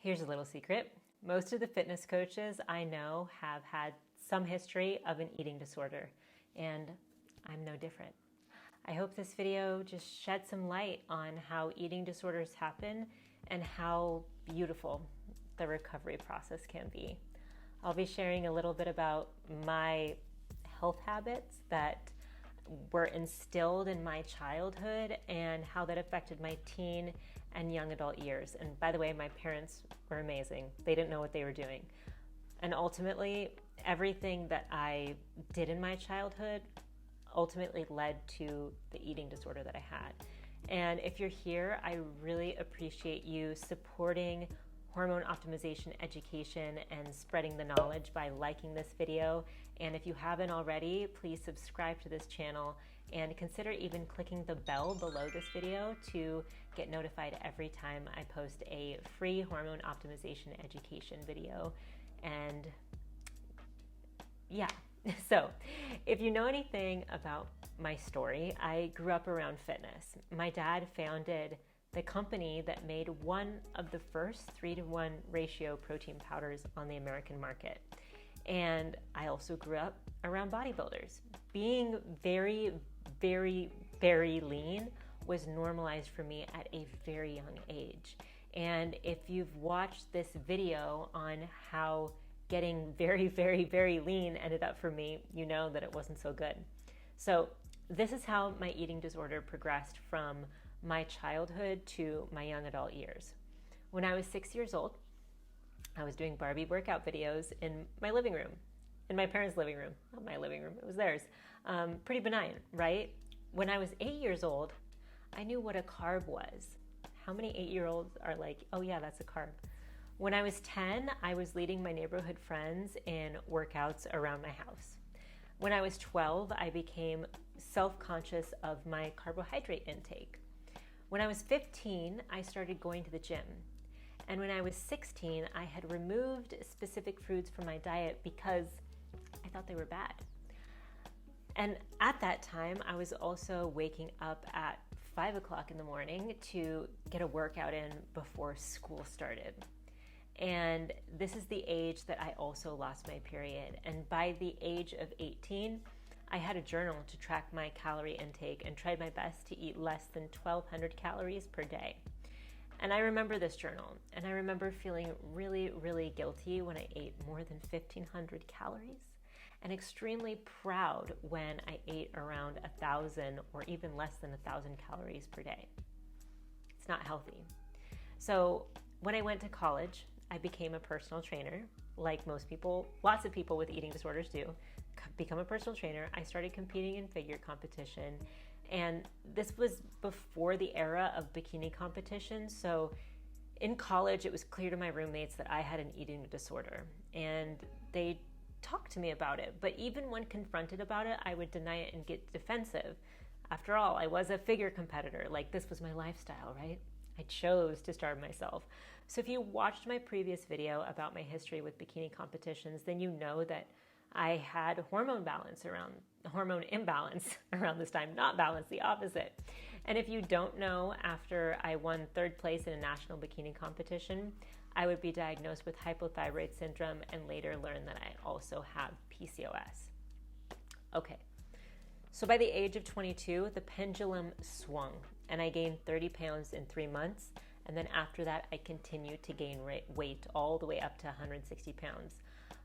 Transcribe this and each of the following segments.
Here's a little secret. Most of the fitness coaches I know have had some history of an eating disorder, and I'm no different. I hope this video just sheds some light on how eating disorders happen and how beautiful the recovery process can be. I'll be sharing a little bit about my health habits that were instilled in my childhood and how that affected my teen and young adult years. And by the way, my parents were amazing. They didn't know what they were doing. And ultimately, everything that I did in my childhood ultimately led to the eating disorder that I had. And if you're here, I really appreciate you supporting hormone optimization education and spreading the knowledge by liking this video. And if you haven't already, please subscribe to this channel and consider even clicking the bell below this video to get notified every time I post a free hormone optimization education video. And yeah, so if you know anything about my story, I grew up around fitness. My dad founded the company that made one of the first 3-to-1 ratio protein powders on the American market. And I also grew up around bodybuilders. Being very, very, very lean was normalized for me at a very young age. And if you've watched this video on how getting very, very, very lean ended up for me, you know that it wasn't so good. So this is how my eating disorder progressed from my childhood to my young adult years. When I was 6 years old, I was doing Barbie workout videos in my living room, in my parents' living room. Not my living room, it was theirs. Pretty benign, right? When I was 8 years old, I knew what a carb was. How many 8-year-olds are like, oh yeah, that's a carb? When I was 10, I was leading my neighborhood friends in workouts around my house. When I was 12, I became self-conscious of my carbohydrate intake. When I was 15, I started going to the gym. And when I was 16, I had removed specific foods from my diet because I thought they were bad. And at that time, I was also waking up at 5 o'clock in the morning to get a workout in before school started. And this is the age that I also lost my period. And by the age of 18, I had a journal to track my calorie intake and tried my best to eat less than 1,200 calories per day. And I remember this journal, and I remember feeling really, really guilty when I ate more than 1,500 calories, and extremely proud when I ate around 1,000 or even less than 1,000 calories per day. It's not healthy. So when I went to college, I became a personal trainer, like most people, lots of people with eating disorders do. Become a personal trainer. I started competing in figure competition, and this was before the era of bikini competition. So in college, it was clear to my roommates that I had an eating disorder, and they talked to me about it. But even when confronted about it, I would deny it and get defensive. After all, I was a figure competitor. Like, this was my lifestyle, right? I chose to starve myself. So if you watched my previous video about my history with bikini competitions, then you know that I had hormone imbalance around this time, not balance, the opposite. And if you don't know, after I won 3rd place in a national bikini competition, I would be diagnosed with hypothyroid syndrome and later learn that I also have PCOS. Okay, so by the age of 22, the pendulum swung and I gained 30 pounds in 3 months. And then after that, I continued to gain weight all the way up to 160 pounds.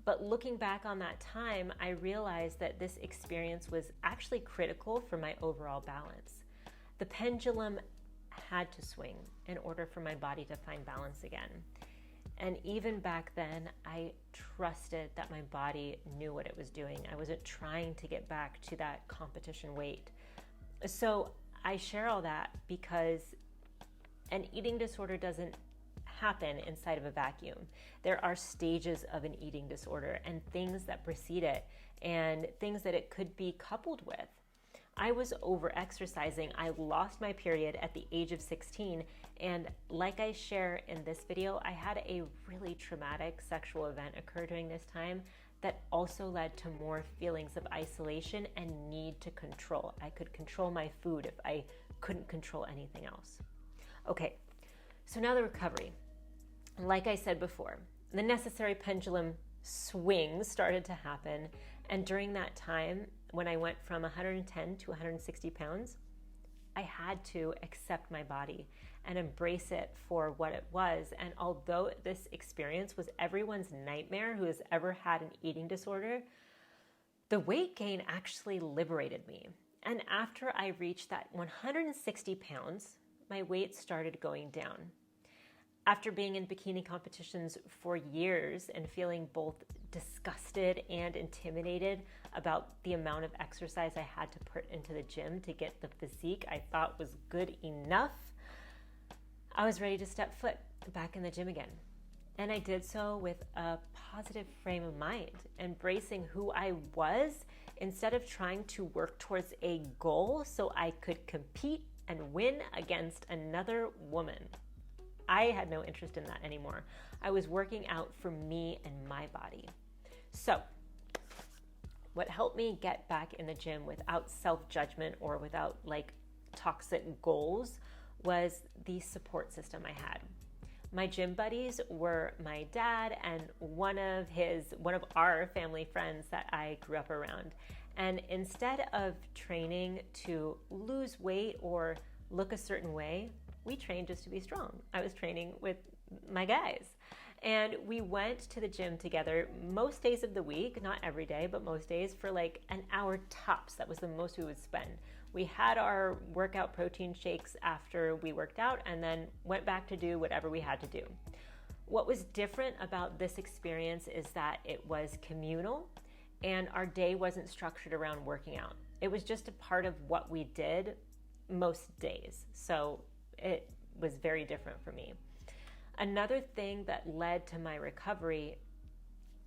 But looking back on that time, I realized that this experience was actually critical for my overall balance. The pendulum had to swing in order for my body to find balance again. And even back then, I trusted that my body knew what it was doing. I wasn't trying to get back to that competition weight. So I share all that because an eating disorder doesn't happen inside of a vacuum. There are stages of an eating disorder and things that precede it and things that it could be coupled with. I was over-exercising. I lost my period at the age of 16, and like I share in this video, I had a really traumatic sexual event occur during this time that also led to more feelings of isolation and need to control. I could control my food if I couldn't control anything else. Okay, so now the recovery. like I said before, the necessary pendulum swings started to happen. And during that time, when I went from 110 to 160 pounds, I had to accept my body and embrace it for what it was. And although this experience was everyone's nightmare who has ever had an eating disorder, the weight gain actually liberated me. And after I reached that 160 pounds, my weight started going down. After being in bikini competitions for years and feeling both disgusted and intimidated about the amount of exercise I had to put into the gym to get the physique I thought was good enough, I was ready to step foot back in the gym again. And I did so with a positive frame of mind, embracing who I was instead of trying to work towards a goal so I could compete and win against another woman. I had no interest in that anymore. I was working out for me and my body. So, what helped me get back in the gym without self-judgment or without toxic goals was the support system I had. My gym buddies were my dad and one of our family friends that I grew up around. And instead of training to lose weight or look a certain way, we trained just to be strong. I was training with my guys. And we went to the gym together most days of the week, not every day, but most days for an hour tops. That was the most we would spend. We had our workout protein shakes after we worked out and then went back to do whatever we had to do. What was different about this experience is that it was communal and our day wasn't structured around working out. It was just a part of what we did most days. So it was very different for me. Another thing that led to my recovery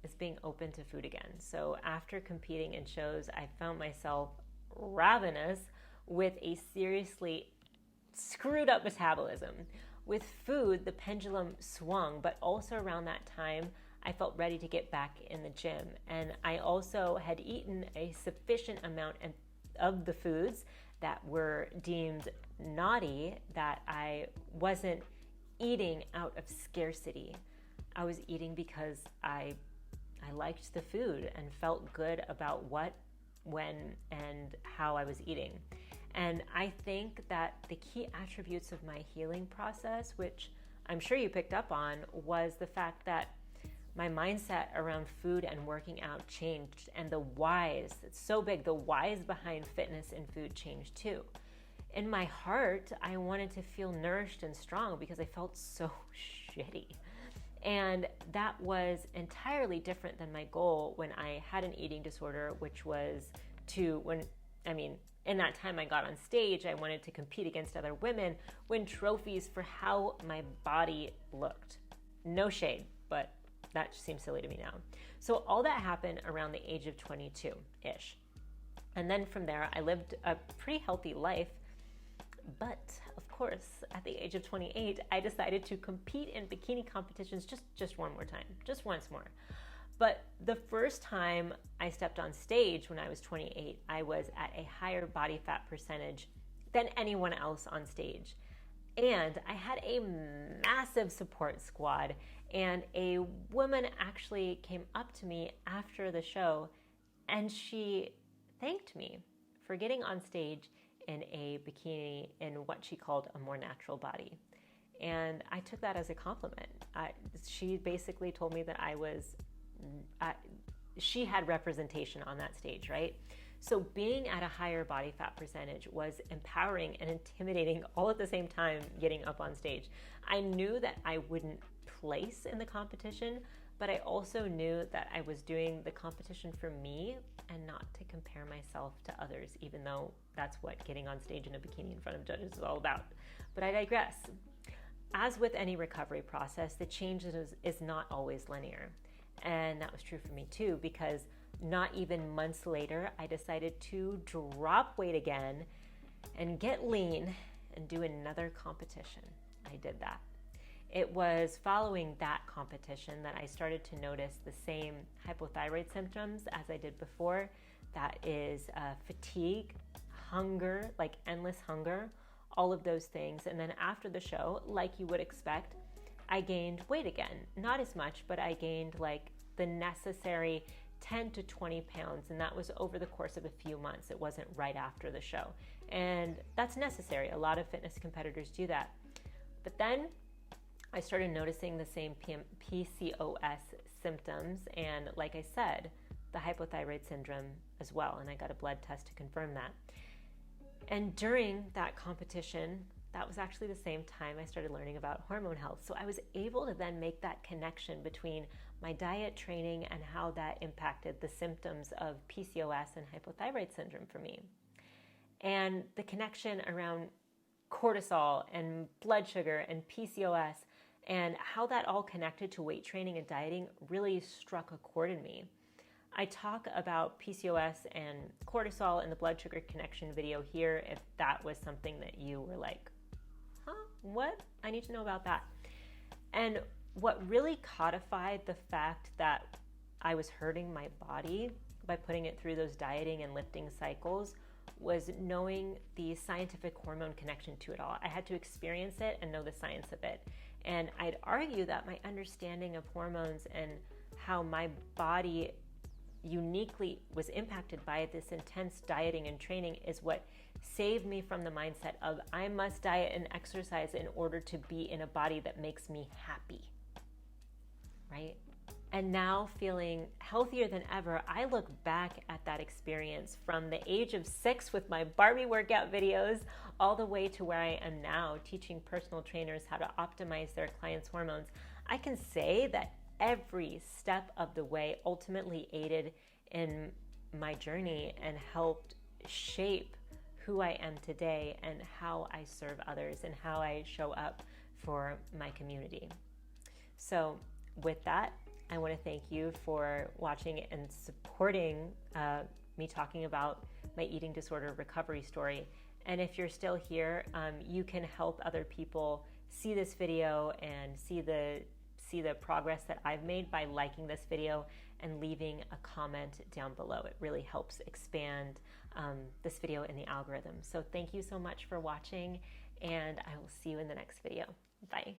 is being open to food again. So after competing in shows, I found myself ravenous with a seriously screwed up metabolism. With food, the pendulum swung, but also around that time, I felt ready to get back in the gym. And I also had eaten a sufficient amount of the foods that were deemed naughty, that I wasn't eating out of scarcity. I was eating because I liked the food and felt good about what, when, and how I was eating. And I think that the key attributes of my healing process, which I'm sure you picked up on, was the fact that my mindset around food and working out changed, and the whys, it's so big, the whys behind fitness and food changed too. In my heart, I wanted to feel nourished and strong because I felt so shitty. And that was entirely different than my goal when I had an eating disorder, which was in that time I got on stage, I wanted to compete against other women, win trophies for how my body looked. No shade, but that seems silly to me now. So all that happened around the age of 22-ish. And then from there, I lived a pretty healthy life. But of course, at the age of 28, I decided to compete in bikini competitions just one more time, just once more. But the first time I stepped on stage when I was 28, I was at a higher body fat percentage than anyone else on stage. And I had a massive support squad, and a woman actually came up to me after the show and she thanked me for getting on stage in a bikini in what she called a more natural body. And I took that as a compliment. She basically told me that she had representation on that stage, right? So being at a higher body fat percentage was empowering and intimidating all at the same time getting up on stage. I knew that I wouldn't place in the competition, but I also knew that I was doing the competition for me and not to compare myself to others, even though that's what getting on stage in a bikini in front of judges is all about. But I digress. As with any recovery process, the change is not always linear. And that was true for me too, because not even months later, I decided to drop weight again and get lean and do another competition. I did that. It was following that competition that I started to notice the same hypothyroid symptoms as I did before. That is fatigue, hunger, endless hunger, all of those things. And then after the show, like you would expect, I gained weight again. Not as much, but I gained like the necessary 10 to 20 pounds, and that was over the course of a few months. It wasn't right after the show. And that's necessary. A lot of fitness competitors do that. But then I started noticing the same PCOS symptoms, and like I said, the hypothyroid syndrome as well, and I got a blood test to confirm that. And during that competition, that was actually the same time I started learning about hormone health. So I was able to then make that connection between my diet, training, and how that impacted the symptoms of PCOS and hypothyroid syndrome for me. And the connection around cortisol and blood sugar and PCOS and how that all connected to weight training and dieting really struck a chord in me. I talk about PCOS and cortisol in the blood sugar connection video here if that was something that you were like, huh, what? I need to know about that. And what really codified the fact that I was hurting my body by putting it through those dieting and lifting cycles was knowing the scientific hormone connection to it all. I had to experience it and know the science of it. And I'd argue that my understanding of hormones and how my body uniquely was impacted by this intense dieting and training is what saved me from the mindset of I must diet and exercise in order to be in a body that makes me happy, right? And now feeling healthier than ever, I look back at that experience from the age of 6 with my Barbie workout videos all the way to where I am now teaching personal trainers how to optimize their clients' hormones. I can say that every step of the way ultimately aided in my journey and helped shape who I am today and how I serve others and how I show up for my community. So with that, I want to thank you for watching and supporting me talking about my eating disorder recovery story. And if you're still here, you can help other people see this video and see the progress that I've made by liking this video and leaving a comment down below. It really helps expand this video in the algorithm. So thank you so much for watching, and I will see you in the next video. Bye.